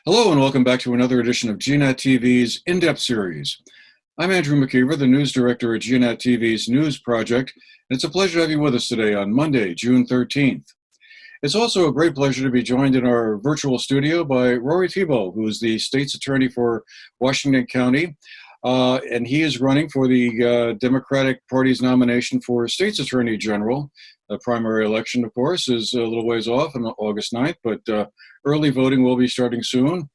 Hello and welcome back to another edition of GNAT-TV's In-Depth series. I'm Andrew McKeever, the news director at GNAT-TV's News Project, and it's a pleasure to have you with us today on Monday, June 13th. It's also a great pleasure to be joined in our virtual studio by Rory Thibault, who is the state's attorney for Washington County, and he is running for the Democratic Party's nomination for state's attorney general. The primary election, of course, is a little ways off on August 9th, but early voting will be starting soon.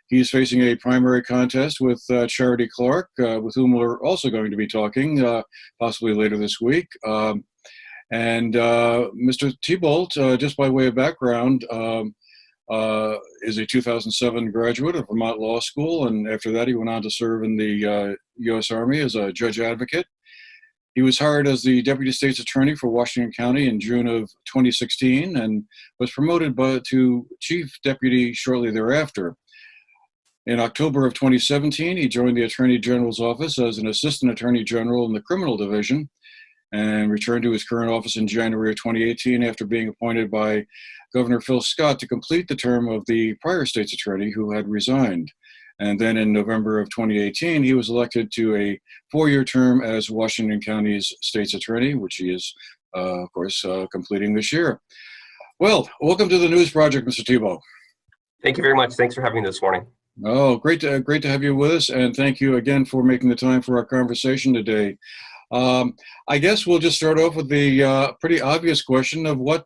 He's facing a primary contest with Charity Clark, with whom we're also going to be talking possibly later this week. Mr. Thibault, just by way of background, is a 2007 graduate of Vermont Law School, and after that he went on to serve in the U.S. Army as a judge advocate. He was hired as the Deputy State's Attorney for Washington County in June of 2016 and was promoted to Chief Deputy shortly thereafter. In October of 2017, he joined the Attorney General's office as an Assistant Attorney General in the Criminal Division and returned to his current office in January of 2018 after being appointed by Governor Phil Scott to complete the term of the prior State's Attorney who had resigned. And then in November of 2018, he was elected to a 4-year term as Washington County's State's Attorney, which he is, of course, completing this year. Well, welcome to the News Project, Mr. Thibault. Thank you very much. Thanks for having me this morning. Oh, great to have you with us, and thank you again for making the time for our conversation today. I guess we'll just start off with the pretty obvious question of what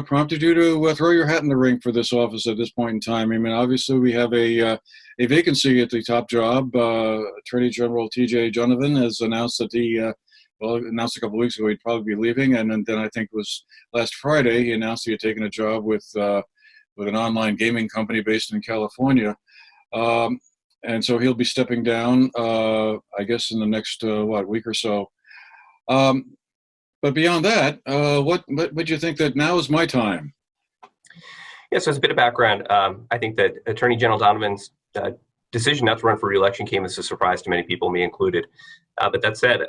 prompted you to throw your hat in the ring for this office at this point in time. I mean, obviously we have a vacancy at the top job. Attorney General T.J. Donovan has announced that announced a couple of weeks ago he'd probably be leaving, and then I think it was last Friday he announced he had taken a job with an online gaming company based in California. And so he'll be stepping down, I guess, in the next, week or so. But beyond that, what do you think that now is my time? Yeah, so as a bit of background, I think that Attorney General Donovan's decision not to run for re-election came as a surprise to many people, me included. But that said,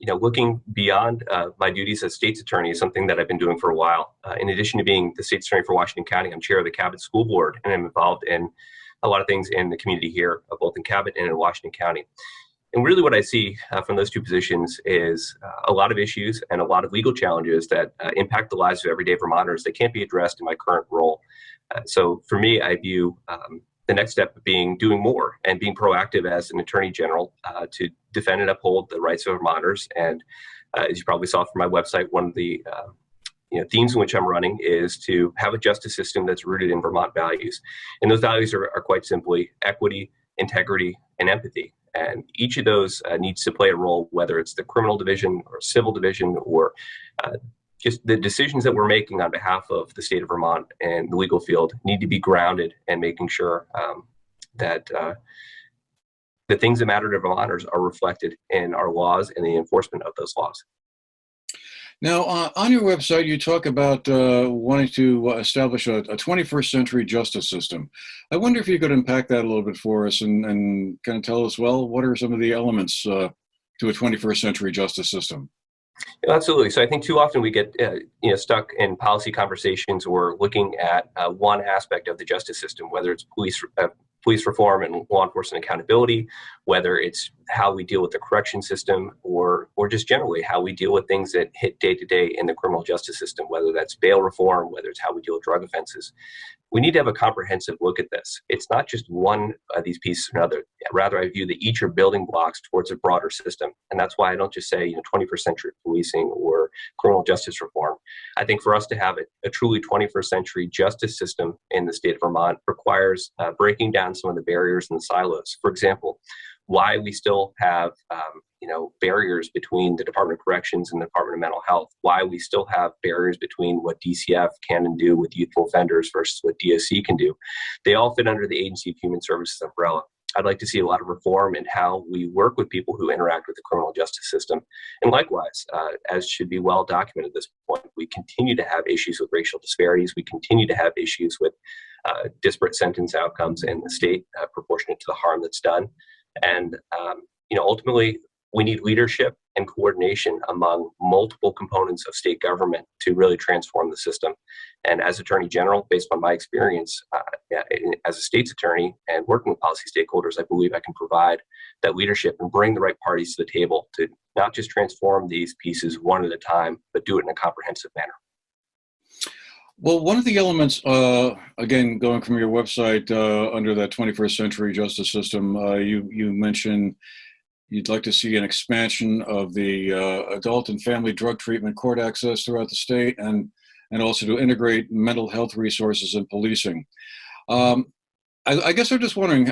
looking beyond my duties as state's attorney is something that I've been doing for a while. In addition to being the state's attorney for Washington County, I'm chair of the Cabot School Board, and I'm involved in a lot of things in the community here, both in Cabot and in Washington County. And really what I see from those two positions is a lot of issues and a lot of legal challenges that impact the lives of everyday Vermonters that can't be addressed in my current role. So for me, I view the next step being doing more and being proactive as an attorney general to defend and uphold the rights of Vermonters. And as you probably saw from my website, one of the themes in which I'm running is to have a justice system that's rooted in Vermont values. And those values are quite simply equity, integrity, and empathy. And each of those needs to play a role, whether it's the criminal division or civil division or just the decisions that we're making on behalf of the state of Vermont and the legal field need to be grounded and making sure that the things that matter to Vermonters are reflected in our laws and the enforcement of those laws. Now, on your website, you talk about wanting to establish a 21st century justice system. I wonder if you could unpack that a little bit for us and kind of tell us, well, what are some of the elements to a 21st century justice system? Yeah, absolutely. So I think too often we get stuck in policy conversations or looking at one aspect of the justice system, whether it's police reform and law enforcement accountability, whether it's how we deal with the correction system, or just generally how we deal with things that hit day to day in the criminal justice system, whether that's bail reform, whether it's how we deal with drug offenses. We need to have a comprehensive look at this. It's not just one of these pieces or another. Rather, I view that each are building blocks towards a broader system. And that's why I don't just say 21st century policing or criminal justice reform. I think for us to have a truly 21st century justice system in the state of Vermont requires breaking down some of the barriers and the silos. For example, why we still have barriers between the Department of Corrections and the Department of Mental Health, why we still have barriers between what DCF can and do with youthful offenders versus what DOC can do. They all fit under the Agency of Human Services umbrella. I'd like to see a lot of reform in how we work with people who interact with the criminal justice system. And likewise, as should be well documented at this point, we continue to have issues with racial disparities. We continue to have issues with disparate sentence outcomes in the state proportionate to the harm that's done. And ultimately, we need leadership and coordination among multiple components of state government to really transform the system. And as Attorney General, based on my experience as a state's attorney and working with policy stakeholders, I believe I can provide that leadership and bring the right parties to the table to not just transform these pieces one at a time, but do it in a comprehensive manner. Well, one of the elements, again, going from your website under that 21st century justice system, you mentioned you'd like to see an expansion of the adult and family drug treatment court access throughout the state, and also to integrate mental health resources in policing. I guess I'm just wondering,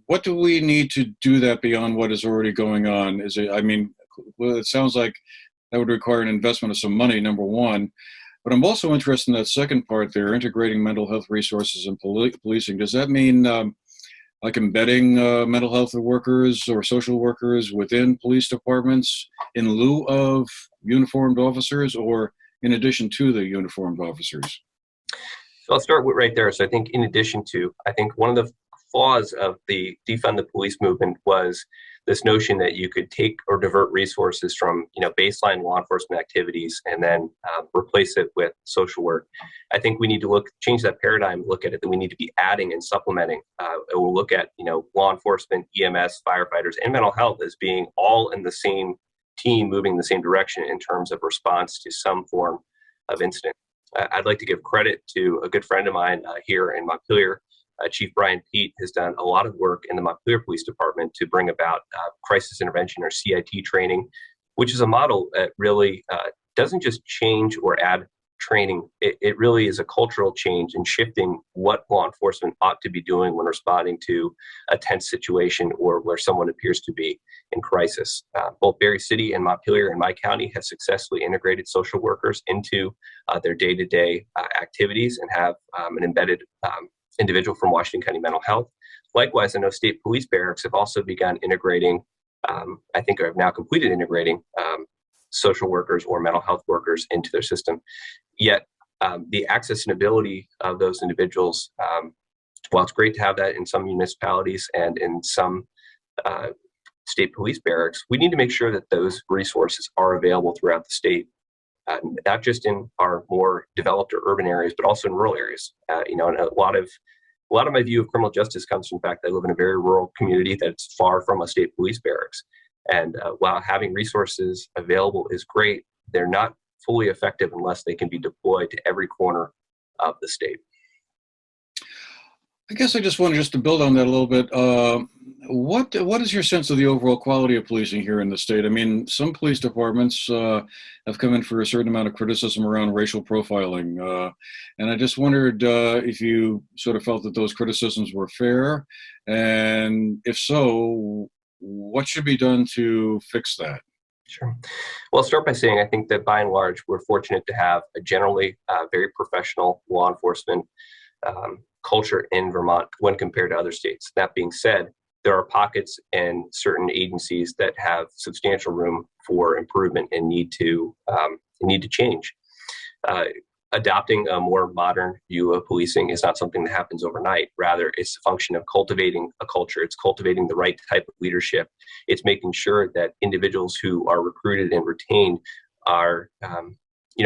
what do we need to do that beyond what is already going on? It sounds like that would require an investment of some money, number one. But I'm also interested in that second part there, integrating mental health resources in policing. Does that mean like embedding mental health workers or social workers within police departments in lieu of uniformed officers, or in addition to the uniformed officers? So I'll start with right there. So I think in addition to, I think one of the flaws of the defund the police movement was this notion that you could take or divert resources from baseline law enforcement activities and then replace it with social work. I think we need to change that paradigm, look at it that we need to be adding and supplementing. We'll look at law enforcement, EMS, firefighters, and mental health as being all in the same team, moving in the same direction in terms of response to some form of incident. I'd like to give credit to a good friend of mine here in Montpelier. Chief Brian Pete has done a lot of work in the Montpelier Police Department to bring about crisis intervention or CIT training, which is a model that really doesn't just change or add training. It really is a cultural change in shifting what law enforcement ought to be doing when responding to a tense situation or where someone appears to be in crisis. Both Berry City and Montpelier and my county have successfully integrated social workers into their day-to-day activities and have an embedded individual from Washington County Mental Health. Likewise, I know state police barracks have also begun integrating, I think have now completed integrating social workers or mental health workers into their system. Yet the access and ability of those individuals, while it's great to have that in some municipalities and in some state police barracks, we need to make sure that those resources are available throughout the state. Not just in our more developed or urban areas, but also in rural areas. And a lot of my view of criminal justice comes from the fact that I live in a very rural community that's far from a state police barracks. And while having resources available is great, they're not fully effective unless they can be deployed to every corner of the state. I guess I just wanted to build on that a little bit. What is your sense of the overall quality of policing here in the state? I mean, some police departments have come in for a certain amount of criticism around racial profiling. And I just wondered if you sort of felt that those criticisms were fair. And if so, what should be done to fix that? Sure. Well, I'll start by saying I think that by and large, we're fortunate to have a generally very professional law enforcement culture in Vermont when compared to other states. That being said, there are pockets and certain agencies that have substantial room for improvement and need to change. Adopting a more modern view of policing is not something that happens overnight. Rather, it's a function of cultivating a culture. It's cultivating the right type of leadership. It's making sure that individuals who are recruited and retained are,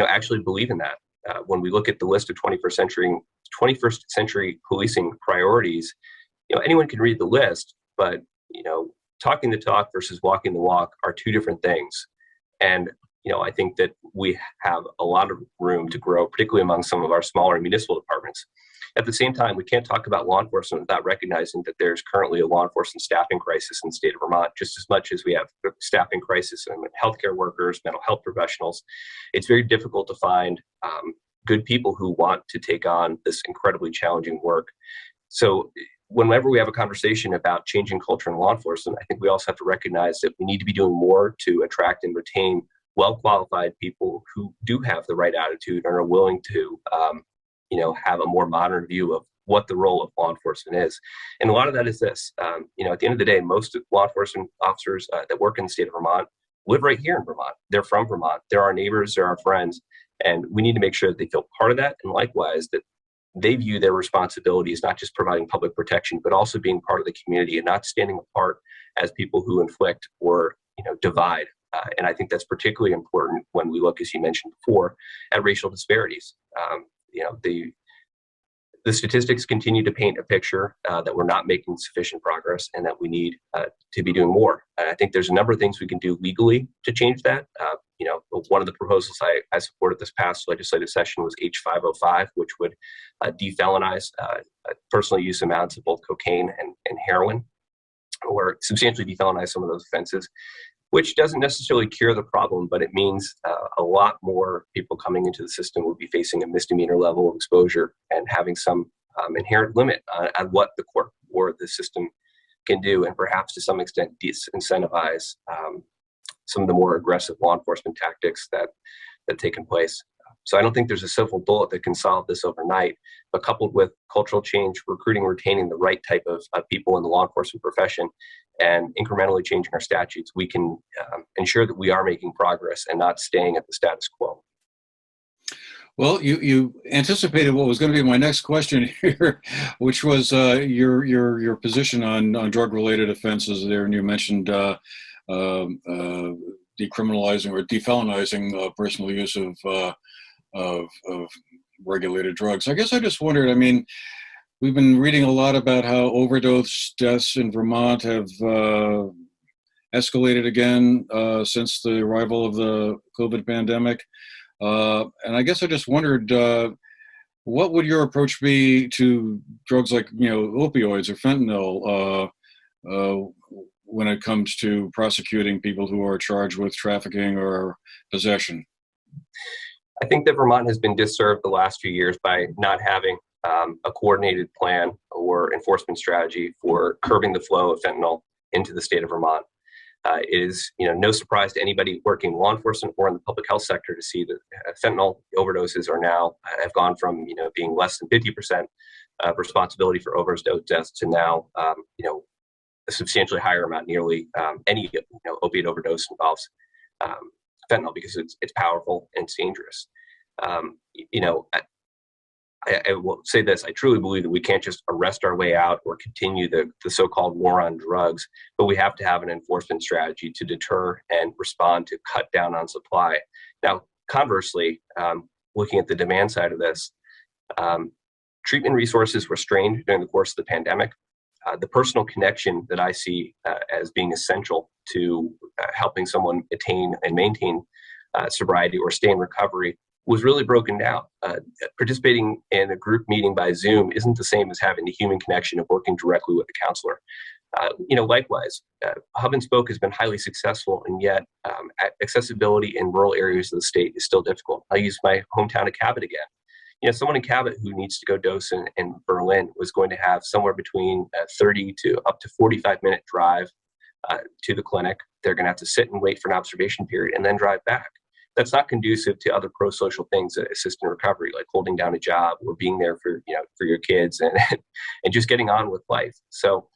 actually believe in that. When we look at the list of 21st century policing priorities, anyone can read the list, but talking the talk versus walking the walk are two different things. And I think that we have a lot of room to grow, particularly among some of our smaller municipal departments. At the same time, we can't talk about law enforcement without recognizing that there's currently a law enforcement staffing crisis in the state of Vermont, just as much as we have a staffing crisis in healthcare workers, mental health professionals. It's very difficult to find good people who want to take on this incredibly challenging work. So whenever we have a conversation about changing culture in law enforcement, I think we also have to recognize that we need to be doing more to attract and retain well-qualified people who do have the right attitude and are willing to, have a more modern view of what the role of law enforcement is. And a lot of that is this, at the end of the day, most law enforcement officers that work in the state of Vermont live right here in Vermont. They're from Vermont. They're our neighbors. They're our friends. And we need to make sure that they feel part of that. And likewise, that they view their responsibility as not just providing public protection, but also being part of the community and not standing apart as people who inflict or divide. And I think that's particularly important when we look, as you mentioned before, at racial disparities. The statistics continue to paint a picture that we're not making sufficient progress and that we need to be doing more. And I think there's a number of things we can do legally to change that. One of the proposals I supported this past legislative session was H505, which would defelonize personal use amounts of both cocaine and heroin, or substantially defelonize some of those offenses, which doesn't necessarily cure the problem, but it means a lot more people coming into the system will be facing a misdemeanor level of exposure and having some inherent limit on what the court or the system can do, and perhaps to some extent disincentivize some of the more aggressive law enforcement tactics that have taken place. So I don't think there's a silver bullet that can solve this overnight, but coupled with cultural change, recruiting, retaining the right type of people in the law enforcement profession, and incrementally changing our statutes, we can ensure that we are making progress and not staying at the status quo. Well, you anticipated what was going to be my next question here, which was your position on drug-related offenses there, and you mentioned decriminalizing or defelonizing personal use of regulated drugs. I guess I just wondered, I mean, we've been reading a lot about how overdose deaths in Vermont have escalated again since the arrival of the COVID pandemic. And I guess I just wondered, what would your approach be to drugs like, opioids or fentanyl when it comes to prosecuting people who are charged with trafficking or possession? I think that Vermont has been disserved the last few years by not having a coordinated plan or enforcement strategy for curbing the flow of fentanyl into the state of Vermont. It is, no surprise to anybody working in law enforcement or in the public health sector to see that fentanyl overdoses have gone from, being less than 50% responsibility for overdose deaths to now, a substantially higher amount. Nearly any opiate overdose involves fentanyl because it's powerful and it's dangerous. I will say this, I truly believe that we can't just arrest our way out or continue the so-called war on drugs, but we have to have an enforcement strategy to deter and respond to cut down on supply. Now, conversely, looking at the demand side of this, treatment resources were strained during the course of the pandemic. The personal connection that I see as being essential to helping someone attain and maintain sobriety or stay in recovery was really broken down. Participating in a group meeting by Zoom isn't the same as having the human connection of working directly with a counselor. Likewise, Hub and Spoke has been highly successful, and yet accessibility in rural areas of the state is still difficult. I'll use my hometown of Cabot again. Someone in Cabot who needs to go dose in Berlin was going to have somewhere between 30 to up to 45-minute drive to the clinic. They're going to have to sit and wait for an observation period and then drive back. That's not conducive to other pro-social things that assist in recovery, like holding down a job or being there for your kids and just getting on with life. So,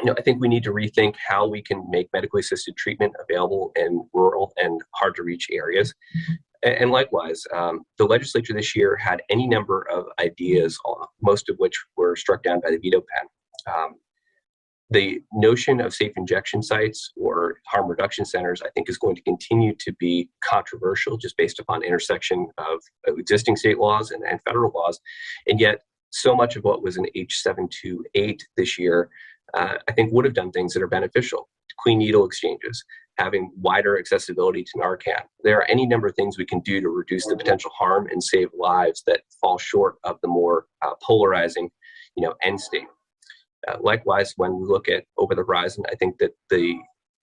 I think we need to rethink how we can make medically assisted treatment available in rural and hard to reach areas. And likewise, the legislature this year had any number of ideas, most of which were struck down by the veto pen. The notion of safe injection sites or harm reduction centers, I think, is going to continue to be controversial just based upon intersection of existing state laws and federal laws. And yet, so much of what was in H728 this year, I think, would have done things that are beneficial. Clean needle exchanges, having wider accessibility to Narcan. There are any number of things we can do to reduce the potential harm and save lives that fall short of the more polarizing, end state. Likewise, when we look at over the horizon, I think that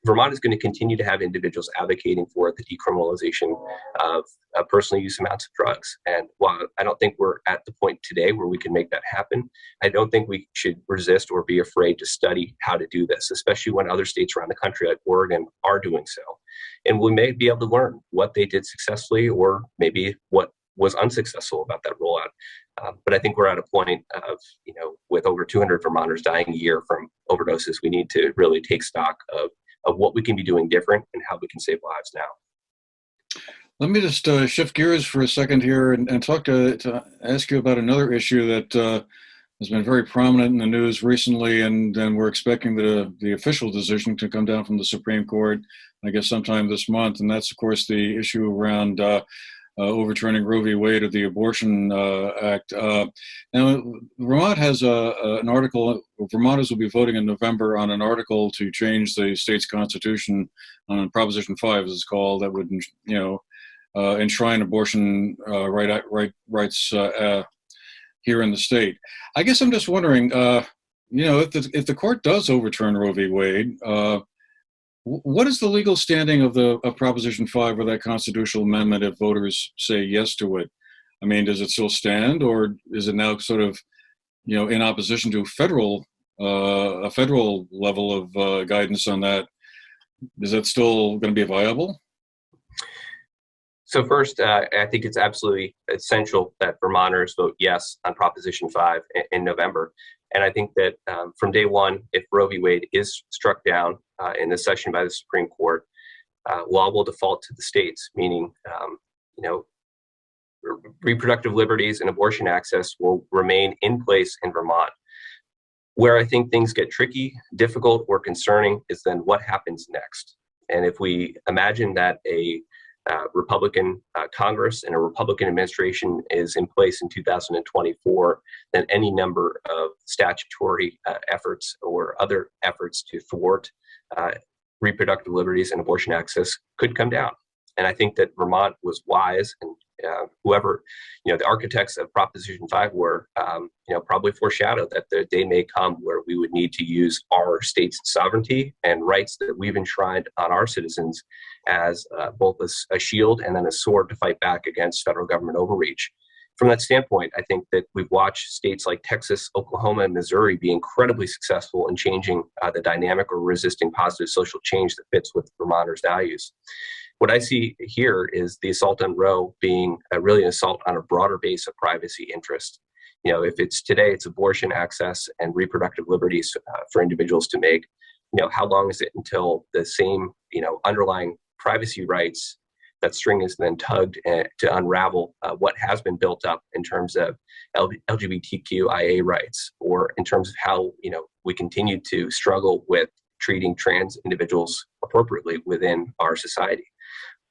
Vermont is going to continue to have individuals advocating for the decriminalization of personal use amounts of drugs. And while I don't think we're at the point today where we can make that happen, I don't think we should resist or be afraid to study how to do this, especially when other states around the country, like Oregon, are doing so. And we may be able to learn what they did successfully or maybe what was unsuccessful about that rollout. But I think we're at a point of, with over 200 Vermonters dying a year from overdoses, we need to really take stock of what we can be doing different and how we can save lives now. Let me just shift gears for a second here and talk to ask you about another issue that has been very prominent in the news recently, and then we're expecting the official decision to come down from the Supreme Court, I guess, sometime this month. And that's, of course, the issue around overturning Roe v. Wade of the Abortion Act. Now, Vermont has an article. Vermonters will be voting in November on an article to change the state's constitution on Proposition 5, as it's called, that would, enshrine abortion rights here in the state. I guess I'm just wondering, if the court does overturn Roe v. Wade, what is the legal standing of Proposition 5 or that constitutional amendment if voters say yes to it? I mean, does it still stand, or is it now sort of, in opposition to a federal level of guidance on that? Is that still going to be viable? So first, I think it's absolutely essential that Vermonters vote yes on Proposition 5 in November. And I think that from day one, if Roe v. Wade is struck down in this session by the Supreme Court, law will default to the states, meaning, reproductive liberties and abortion access will remain in place in Vermont. Where I think things get tricky, difficult, or concerning is then what happens next. And if we imagine that a Republican Congress and a Republican administration is in place in 2024, then any number of statutory efforts or other efforts to thwart reproductive liberties and abortion access could come down. And I think that Vermont was wise, and whoever, the architects of Proposition 5 were, probably foreshadowed that the day may come where we would need to use our state's sovereignty and rights that we've enshrined on our citizens as both a shield and then a sword to fight back against federal government overreach. From that standpoint, I think that we've watched states like Texas, Oklahoma, and Missouri be incredibly successful in changing the dynamic or resisting positive social change that fits with Vermonters' values. What I see here is the assault on Roe being really an assault on a broader base of privacy interest. If it's today, it's abortion access and reproductive liberties for individuals to make. How long is it until the same, underlying privacy rights, that string is then tugged to unravel what has been built up in terms of LGBTQIA rights, or in terms of how, we continue to struggle with treating trans individuals appropriately within our society.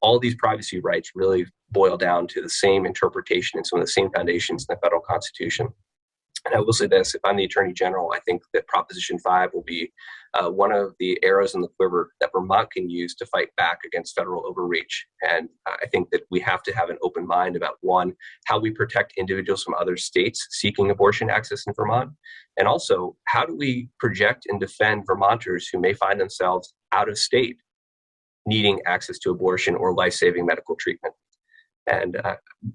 All these privacy rights really boil down to the same interpretation and some of the same foundations in the federal Constitution. And I will say this, if I'm the Attorney General, I think that Proposition 5 will be one of the arrows in the quiver that Vermont can use to fight back against federal overreach. And I think that we have to have an open mind about, one, how we protect individuals from other states seeking abortion access in Vermont, and also how do we project and defend Vermonters who may find themselves out of state needing access to abortion or life-saving medical treatment. And,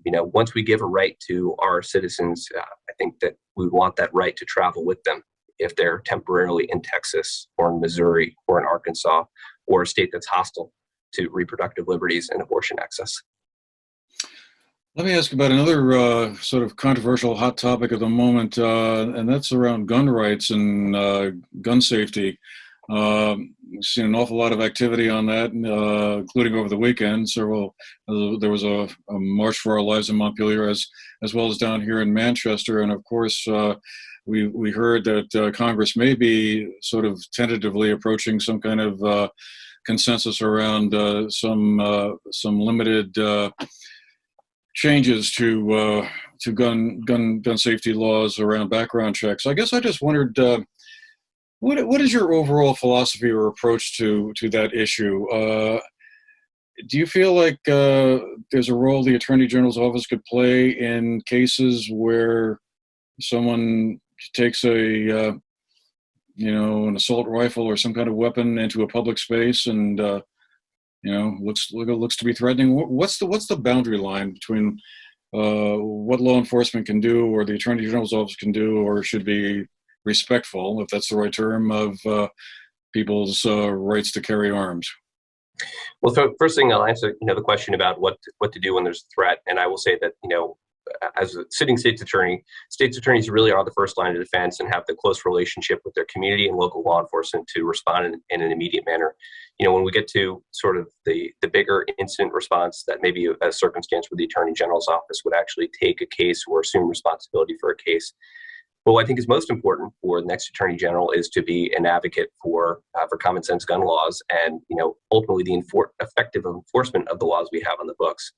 once we give a right to our citizens, I think that we want that right to travel with them if they're temporarily in Texas or in Missouri or in Arkansas or a state that's hostile to reproductive liberties and abortion access. Let me ask about another sort of controversial hot topic of the moment, and that's around gun rights and gun safety. We've seen an awful lot of activity on that, including over the weekend. There was a March for Our Lives in Montpelier, as well as down here in Manchester. And of course, we heard that Congress may be sort of tentatively approaching some kind of consensus around some limited changes to gun safety laws around background checks. I guess I just wondered, what is your overall philosophy or approach to that issue? Do you feel like there's a role the Attorney General's office could play in cases where someone takes an assault rifle or some kind of weapon into a public space and looks to be threatening? What's the boundary line between what law enforcement can do, or the Attorney General's office can do, or should be respectful, if that's the right term, of people's rights to carry arms? Well, so first thing I'll answer, the question about what to do when there's a threat. And I will say that, as a sitting state's attorneys really are the first line of defense and have the close relationship with their community and local law enforcement to respond in an immediate manner. When we get to sort of the bigger incident response, that may be a circumstance where the Attorney General's office would actually take a case or assume responsibility for a case. But what I think is most important for the next Attorney General is to be an advocate for common sense gun laws and, ultimately the effective enforcement of the laws we have on the books.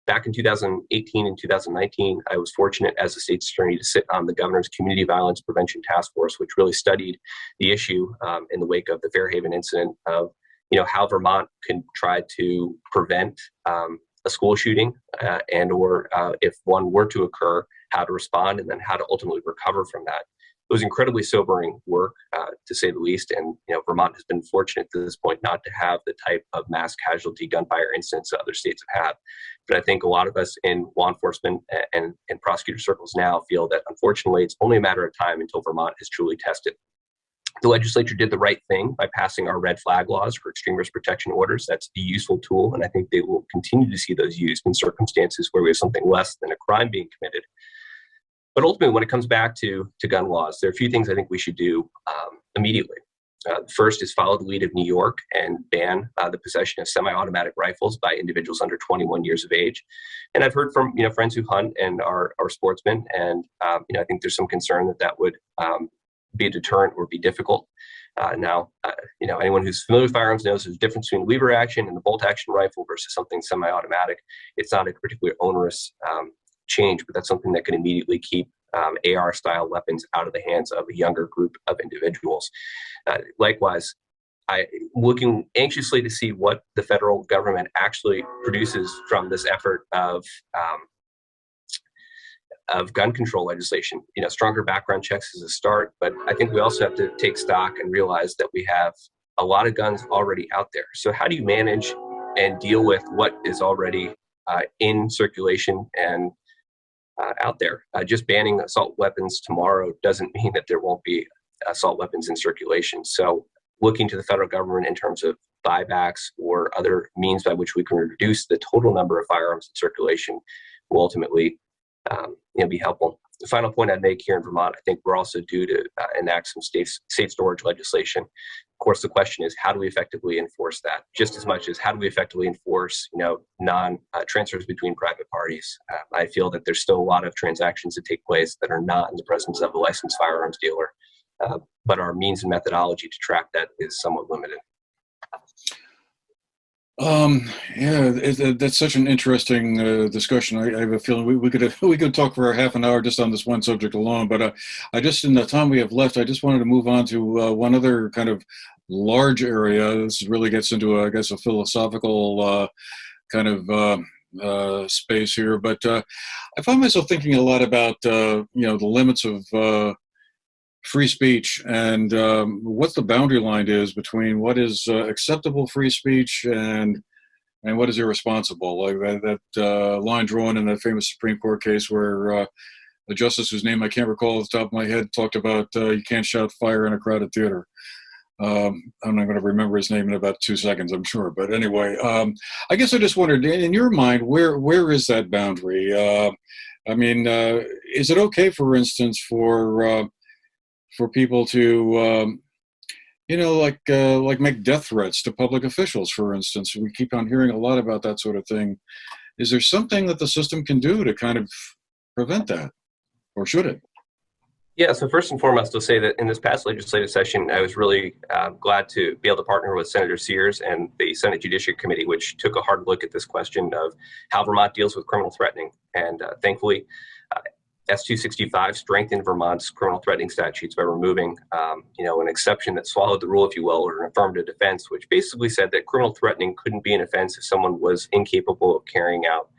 Back in 2018 and 2019, I was fortunate as a state's attorney to sit on the governor's Community Violence Prevention Task Force, which really studied the issue in the wake of the Fairhaven incident of, how Vermont can try to prevent a school shooting or if one were to occur, how to respond and then how to ultimately recover from that. It was incredibly sobering work, to say the least. And, Vermont has been fortunate to this point not to have the type of mass casualty gunfire incidents that other states have had. But I think a lot of us in law enforcement and prosecutor circles now feel that, unfortunately, it's only a matter of time until Vermont is truly tested. The legislature did the right thing by passing our red flag laws for extreme risk protection orders. That's a useful tool, and I think they will continue to see those used in circumstances where we have something less than a crime being committed. But ultimately, when it comes back to gun laws, there are a few things I think we should do immediately. First is follow the lead of New York and ban the possession of semi-automatic rifles by individuals under 21 years of age. And I've heard from friends who hunt and are sportsmen, and I think there's some concern that would be a deterrent or be difficult. Now, anyone who's familiar with firearms knows there's a difference between lever action and the bolt action rifle versus something semi-automatic. It's not a particularly onerous change, but that's something that can immediately keep AR-style weapons out of the hands of a younger group of individuals. Likewise, I'm looking anxiously to see what the federal government actually produces from this effort of gun control legislation. Stronger background checks is a start, but I think we also have to take stock and realize that we have a lot of guns already out there. So how do you manage and deal with what is already in circulation and out there? Just banning assault weapons tomorrow doesn't mean that there won't be assault weapons in circulation. So looking to the federal government in terms of buybacks or other means by which we can reduce the total number of firearms in circulation will ultimately be helpful. The final point I'd make here in Vermont, I think we're also due to enact some safe storage legislation. Of course, the question is, how do we effectively enforce that? Just as much as how do we effectively enforce, non-transfers between private parties? I feel that there's still a lot of transactions that take place that are not in the presence of a licensed firearms dealer, but our means and methodology to track that is somewhat limited. That's such an interesting discussion. I have a feeling we could talk for a half an hour just on this one subject alone. But I just, in the time we have left, I just wanted to move on to one other kind of large area. This really gets into, I guess, a philosophical kind of space here. But I find myself thinking a lot about the limits of free speech and what the boundary line is between what is acceptable free speech and what is irresponsible. Like that line drawn in that famous Supreme Court case where a justice whose name I can't recall off the top of my head talked about you can't shout fire in a crowded theater. I'm not going to remember his name in about 2 seconds, I'm sure. But anyway, I guess I just wondered, in your mind, where is that boundary? Is it okay, for instance, for people to, like make death threats to public officials, for instance? We keep on hearing a lot about that sort of thing. Is there something that the system can do to kind of prevent that, or should it? Yeah, so first and foremost, I'll say that in this past legislative session, I was really glad to be able to partner with Senator Sears and the Senate Judiciary Committee, which took a hard look at this question of how Vermont deals with criminal threatening. And thankfully, S-265 strengthened Vermont's criminal threatening statutes by removing, an exception that swallowed the rule, if you will, or an affirmative defense, which basically said that criminal threatening couldn't be an offense if someone was incapable of carrying out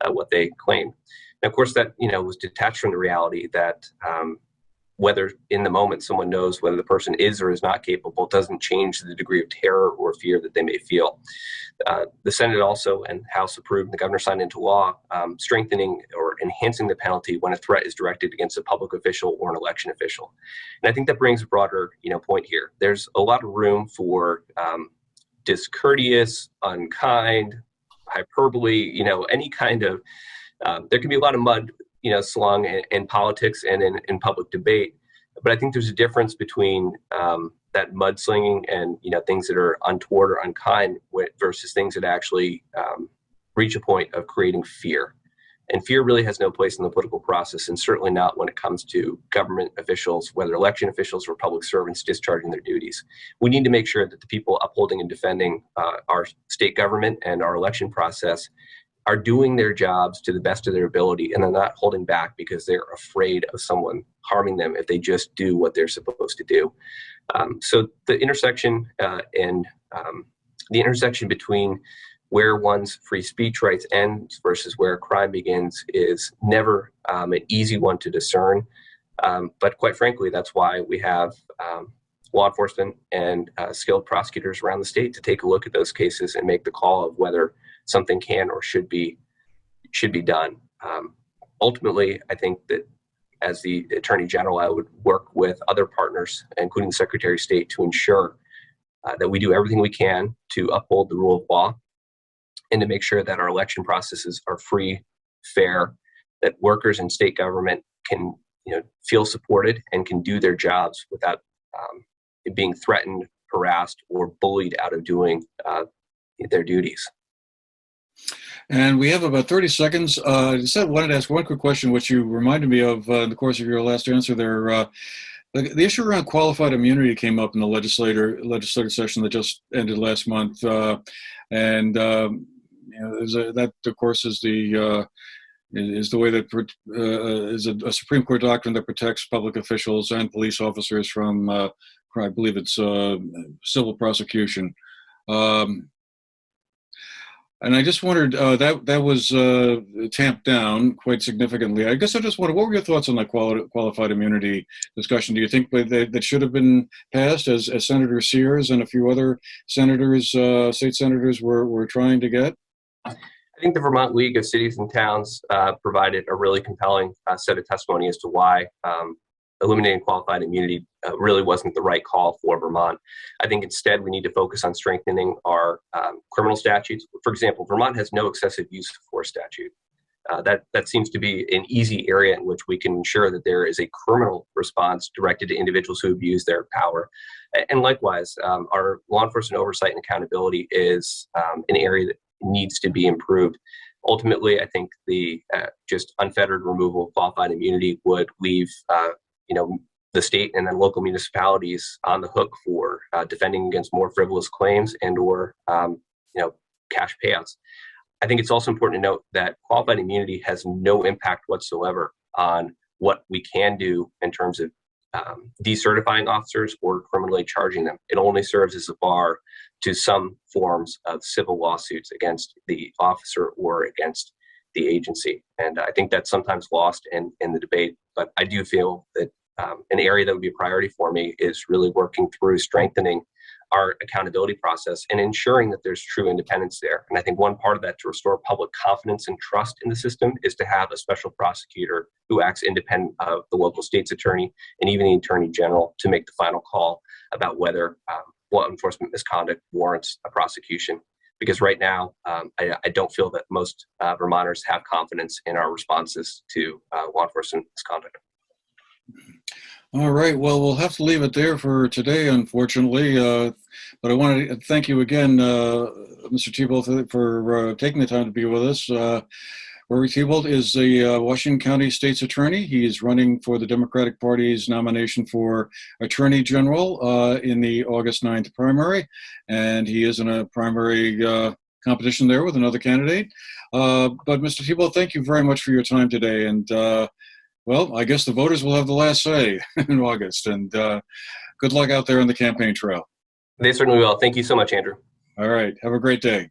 what they claimed. Now, of course, that, was detached from the reality that whether in the moment someone knows whether the person is or is not capable doesn't change the degree of terror or fear that they may feel. The Senate also and House approved, and the governor signed into law, strengthening or enhancing the penalty when a threat is directed against a public official or an election official. And I think that brings a broader, point here. There's a lot of room for discourteous, unkind, hyperbole, any kind of, there can be a lot of mud slung in politics and in public debate. But I think there's a difference between that mudslinging and things that are untoward or unkind versus things that actually reach a point of creating fear. And fear really has no place in the political process, and certainly not when it comes to government officials, whether election officials or public servants discharging their duties. We need to make sure that the people upholding and defending our state government and our election process are doing their jobs to the best of their ability, and they're not holding back because they're afraid of someone harming them if they just do what they're supposed to do. So the intersection between where one's free speech rights ends versus where crime begins is never an easy one to discern. But quite frankly, that's why we have law enforcement and skilled prosecutors around the state to take a look at those cases and make the call of whether something can or should be done. Ultimately, I think that as the Attorney General, I would work with other partners, including the Secretary of State, to ensure that we do everything we can to uphold the rule of law and to make sure that our election processes are free, fair, that workers in state government can feel supported and can do their jobs without being threatened, harassed, or bullied out of doing their duties. And we have about 30 seconds. I just wanted to ask one quick question, which you reminded me of in the course of your last answer there. The issue around qualified immunity came up in the legislative session that just ended last month. That, of course, is the way that is a Supreme Court doctrine that protects public officials and police officers from, I believe it's civil prosecution. And I just wondered, that was tamped down quite significantly. I guess I just wondered, what were your thoughts on that qualified immunity discussion? Do you think that should have been passed, as Senator Sears and a few other senators, state senators, were trying to get? I think the Vermont League of Cities and Towns provided a really compelling set of testimony as to why eliminating qualified immunity really wasn't the right call for Vermont. I think instead we need to focus on strengthening our criminal statutes. For example, Vermont has no excessive use of force statute. That seems to be an easy area in which we can ensure that there is a criminal response directed to individuals who abuse their power. And likewise, our law enforcement oversight and accountability is an area that needs to be improved. Ultimately, I think the just unfettered removal of qualified immunity would leave the state and then local municipalities on the hook for defending against more frivolous claims and or cash payouts. I think it's also important to note that qualified immunity has no impact whatsoever on what we can do in terms of decertifying officers or criminally charging them. It only serves as a bar to some forms of civil lawsuits against the officer or against the agency. And I think that's sometimes lost in the debate. But I do feel that an area that would be a priority for me is really working through strengthening our accountability process and ensuring that there's true independence there. And I think one part of that to restore public confidence and trust in the system is to have a special prosecutor who acts independent of the local state's attorney and even the attorney general to make the final call about whether law enforcement misconduct warrants a prosecution. Because right now, I don't feel that most Vermonters have confidence in our responses to law enforcement misconduct. All right. Well, we'll have to leave it there for today, unfortunately. But I want to thank you again, Mr. Thibault, for taking the time to be with us. Rory Thibault is the Washington County State's Attorney. He is running for the Democratic Party's nomination for Attorney General in the August 9th primary. And he is in a primary competition there with another candidate. But Mr. Thibault, thank you very much for your time today. And well, I guess the voters will have the last say in August. And good luck out there on the campaign trail. They certainly will. Thank you so much, Andrew. All right. Have a great day.